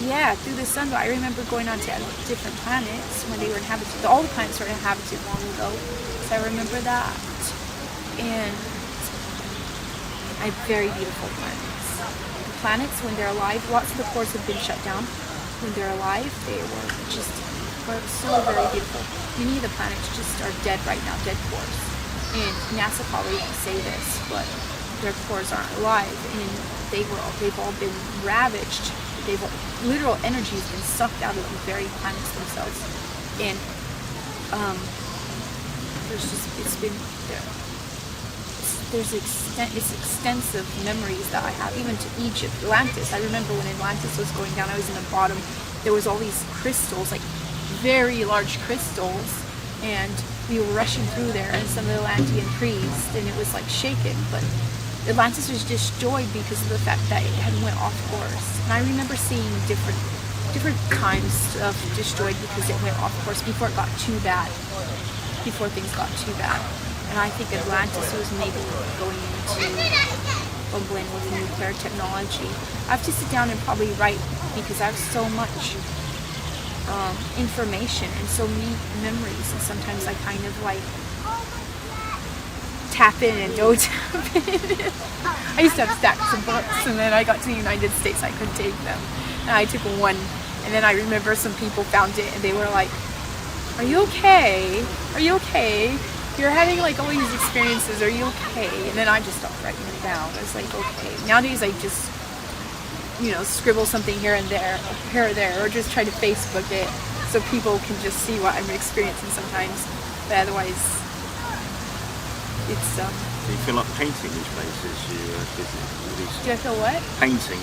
Yeah, through the sun. But I remember going on to different planets when they were inhabited. All the planets were inhabited long ago, so I remember that. And I have very beautiful planets. The planets, when they're alive, lots of the cores have been shut down. When they're alive, they were so very beautiful. Many of the planets just are dead right now, dead cores. And NASA probably won't say this, but their cores aren't alive, and they've all been ravaged. Literal energy has been sucked out of the very planets themselves, and it's extensive memories that I have, even to Egypt, Atlantis. I remember when Atlantis was going down, I was in the bottom. There was all these crystals, like very large crystals, and we were rushing through there, and some Atlantean priests, and it was like shaken, but Atlantis was destroyed because of the fact that it had went off course. And I remember seeing different times of destroyed because it went off course before it got too bad, before things got too bad. And I think Atlantis was maybe going into bumbling with nuclear technology. I have to sit down and probably write, because I have so much information and so many memories, and sometimes I kind of like tap in and don't tap in. I used to have stacks of books, and then I got to the United States, I couldn't take them. And I took one, and then I remember some people found it, and they were like, "Are you okay? Are you okay? You're having like all these experiences, are you okay?" And then I just stopped writing it down. I was like, okay. Nowadays I just, scribble something here and there, or just try to Facebook it so people can just see what I'm experiencing sometimes. But otherwise, it's Do you feel like painting these places you visit? Do I feel what? Painting,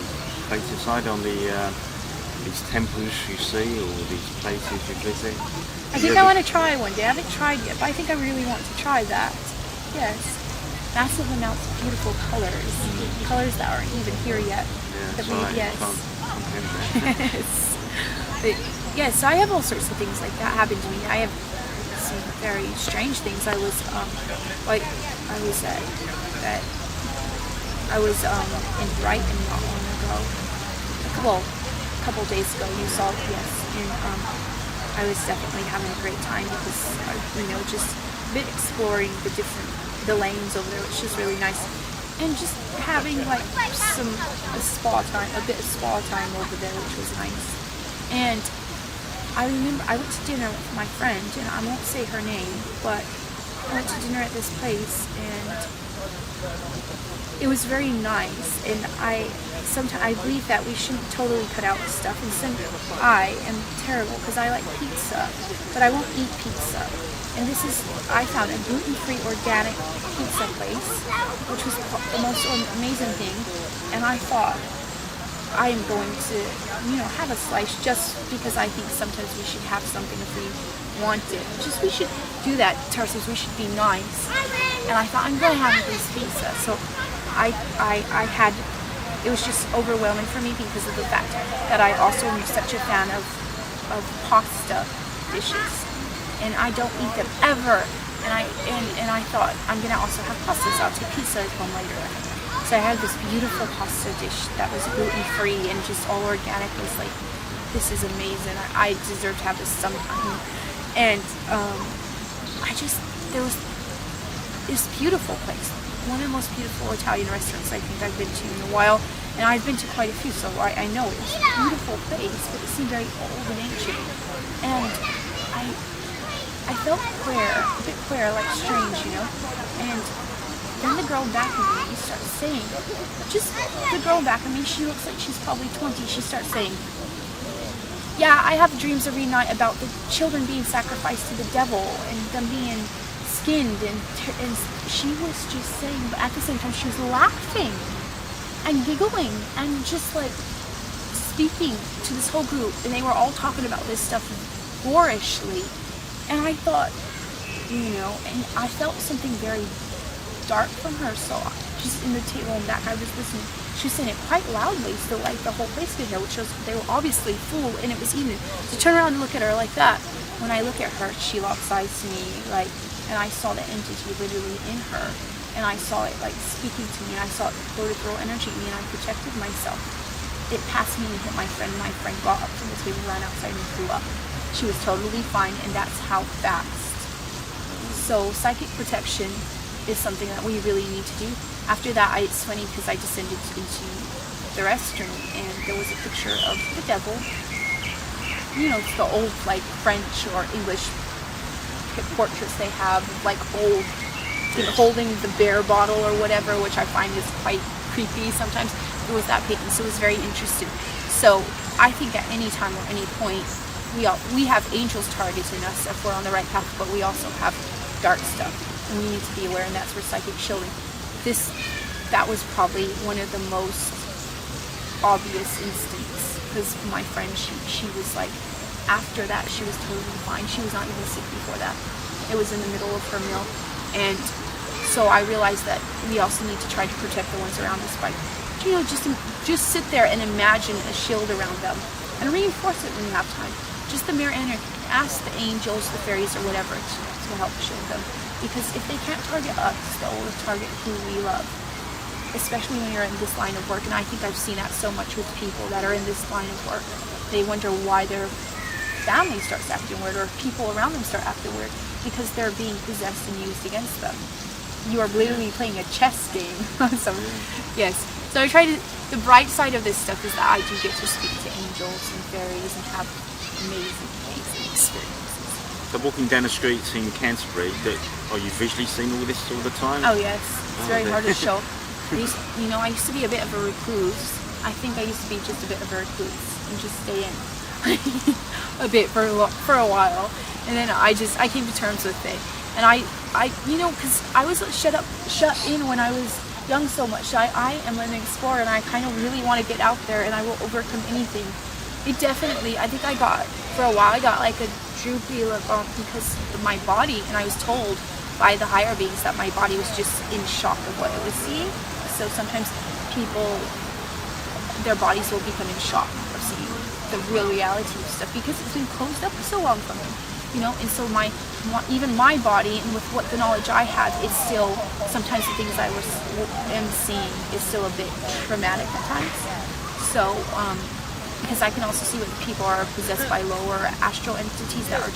decide on these temples you see, or these places you visit. I think I want to try one day. I haven't tried yet, but I think I really want to try that. Yes. Massive amounts of beautiful colors that aren't even here yet. Yeah, Yes. Yes, so I have all sorts of things like that happen to me. I have some very strange things. I was in Brighton not long ago. A couple days ago. You saw it, yes, and I was definitely having a great time because just a bit exploring the lanes over there, which is really nice, and just having like a bit of spa time over there, which was nice. And I remember I went to dinner with my friend, and I won't say her name, but I went to dinner at this place, and it was very nice. And sometimes I believe that we shouldn't totally cut out stuff, and I am terrible because I like pizza, but I won't eat pizza. And I found a gluten-free organic pizza place, which was the most amazing thing. And I thought, I am going to, have a slice, just because I think sometimes we should have something if we want it. We should do that to ourselves. We should be nice. And I thought, I'm going to have this pizza. So it was just overwhelming for me because of the fact that I also am such a fan of pasta dishes. and I don't eat them ever. And I thought I'm gonna also have pasta, so I'll take pizza at home later. So I had this beautiful pasta dish that was gluten-free and just all organic. It was like, this is amazing. I deserve to have this sometime. And there was this beautiful place, one of the most beautiful Italian restaurants I think I've been to in a while. And I've been to quite a few, so I know it was a beautiful place, but it seemed very old and ancient. And I felt a bit queer, like strange, you know? And then the girl back of me starts saying, just the girl back of me, she looks like she's probably 20, she starts saying, yeah, I have dreams every night about the children being sacrificed to the devil and them being skinned, and she was just saying, but at the same time she was laughing and giggling and just like speaking to this whole group, and they were all talking about this stuff boorishly. And I thought, you know, and I felt something very dark from her, so just in the table and back, I was listening. She was saying it quite loudly, so like the whole place could hear, which was, they were obviously full, and it was evening. To turn around and look at her like that, when I look at her, she locks eyes to me, like, and I saw the entity literally in her, and I saw it like speaking to me, and I saw it go to throw energy at me, and I protected myself. It passed me and hit my friend. My friend got up from the table, ran outside, and threw up. She was totally fine, and that's how fast. So psychic protection is something that we really need to do. After that, it's funny because I descended into the restroom, and there was a picture of the devil. You know, it's the old like French or English portraits they have, like old, you know, holding the beer bottle or whatever, which I find is quite creepy sometimes. It was that painting, so it was very interesting. So I think at any time or any point, we have angels targeting us if we're on the right path, but we also have dark stuff, and we need to be aware, and that's where psychic shielding. That was probably one of the most obvious instances, because my friend, she was like, after that, she was totally fine. She was not even sick before that. It was in the middle of her meal, and so I realized that we also need to try to protect the ones around us by, you know, just sit there and imagine a shield around them, and reinforce it when you have time. Just the mere energy. Ask the angels, the fairies, or whatever to help shield them. Because if they can't target us, they'll target who we love. Especially when you're in this line of work. And I think I've seen that so much with people that are in this line of work. They wonder why their family starts acting weird, or people around them start acting weird, because they're being possessed and used against them. You are literally playing a chess game. So, yes. So I try to, the bright side of this stuff is that I do get to speak to angels and fairies and have amazing experiences. So walking down the streets in Canterbury, are you visually seeing all this all the time? Oh yes, it's very hard to show. I used to be a bit of a recluse. I think I used to be just a bit of a recluse and just stay in a bit for a while, and then I came to terms with it. And I because I was shut in when I was young so much. I am an explorer, and I kind of really want to get out there, and I will overcome anything. It definitely, I think for a while I got like a droopy look on because of my body, and I was told by the higher beings that my body was just in shock of what it was seeing. So sometimes people, their bodies will become in shock of seeing the real reality of stuff because it's been closed up for so long from them, you know. And so even my body, and with what the knowledge I have, it's still, sometimes the things I am seeing is still a bit traumatic at times. So because I can also see when people are possessed by lower astral entities that are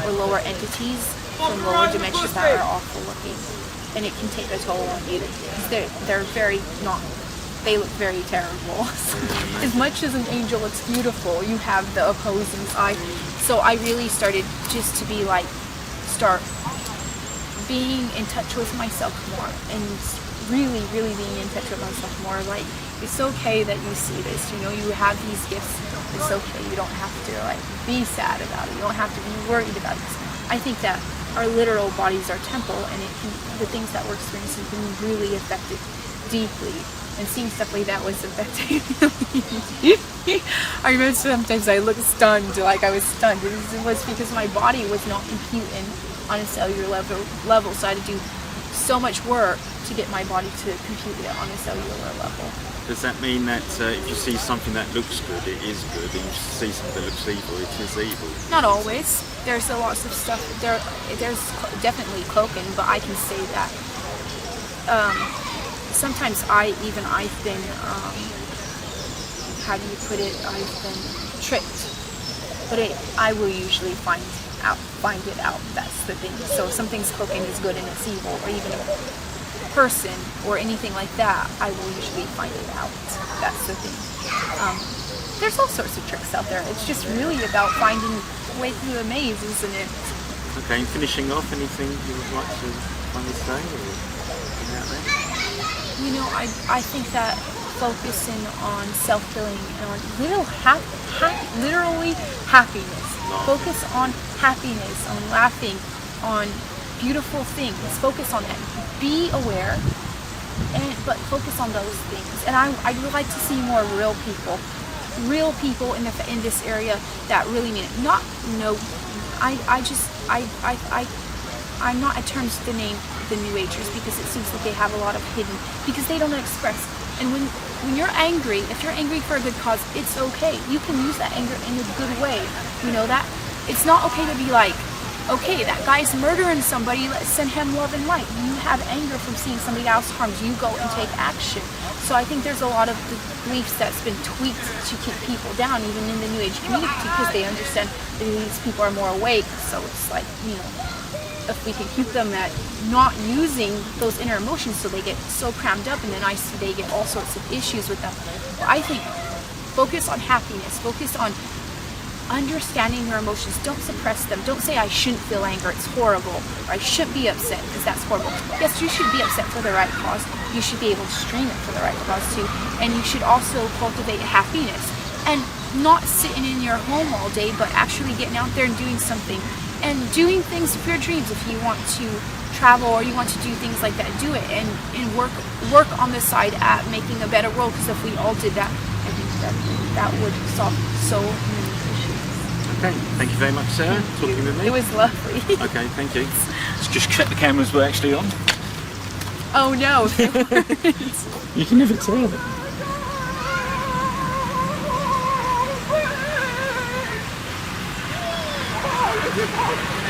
or lower entities from lower dimensions that are awful looking, and it can take a toll on you. They're very they look very terrible. As much as an angel looks beautiful, you have the opposing side. So I really started just to be like, start being in touch with myself more, and really, really being in touch with myself more. Like, it's okay that you see this, you know, you have these gifts, it's okay, you don't have to like be sad about it, you don't have to be worried about it. I think that our literal bodies are temple, and the things that we're experiencing can really affect it deeply, and seeing stuff like that was affecting me. I remember sometimes I looked stunned, like I was stunned. It was because my body was not computing on a cellular level, so I had to do so much work to get my body to compute it on a cellular level. Does that mean that if you see something that looks good, it is good, and if you see something that looks evil, it is evil? Not always. There's a lots of stuff. There's definitely cloaking, but I can say that sometimes I've been how do you put it? I've been tricked, but I will usually find it out. That's the thing. So if something's cloaking is good and it's evil, or even a person or anything like that, I will usually find it out. That's the thing. There's all sorts of tricks out there. It's just really about finding a way through the maze, isn't it? Okay, and finishing off, anything you would like to finally say, or anything out there? You know, I think that focusing on self-healing and on literally happiness. Focus on happiness, on laughing, on beautiful things. Focus on that. Be aware, but focus on those things. And I would like to see more real people in this area that really mean it. I'm not at terms to name the New Agers, because it seems like they have a lot of hidden, because they don't express. And when you're angry, if you're angry for a good cause, it's okay. You can use that anger in a good way. You know that? It's not okay to be like, okay, that guy's murdering somebody, let's send him love and light. You have anger from seeing somebody else harmed. You go and take action. So I think there's a lot of the beliefs that's been tweaked to keep people down, even in the New Age community, because they understand that these people are more awake. So it's like, you know, if we can keep them at not using those inner emotions, so they get so crammed up, and then I see they get all sorts of issues with them. Well, I think focus on happiness, focus on understanding your emotions. Don't suppress them. Don't say I shouldn't feel anger, it's horrible, or I shouldn't be upset because that's horrible. Yes, you should be upset for the right cause. You should be able to stream it for the right cause too. And you should also cultivate happiness and not sitting in your home all day, but actually getting out there and doing something, and doing things for your dreams. If you want to travel or you want to do things like that, do it, and work on the side at making a better world, because if we all did that, I think that would solve so many issues. Okay, thank you very much, Sarah, talking with me. It was lovely. Okay, thank you. Let's just check the cameras were actually on. Oh no. You can never tell. Oh,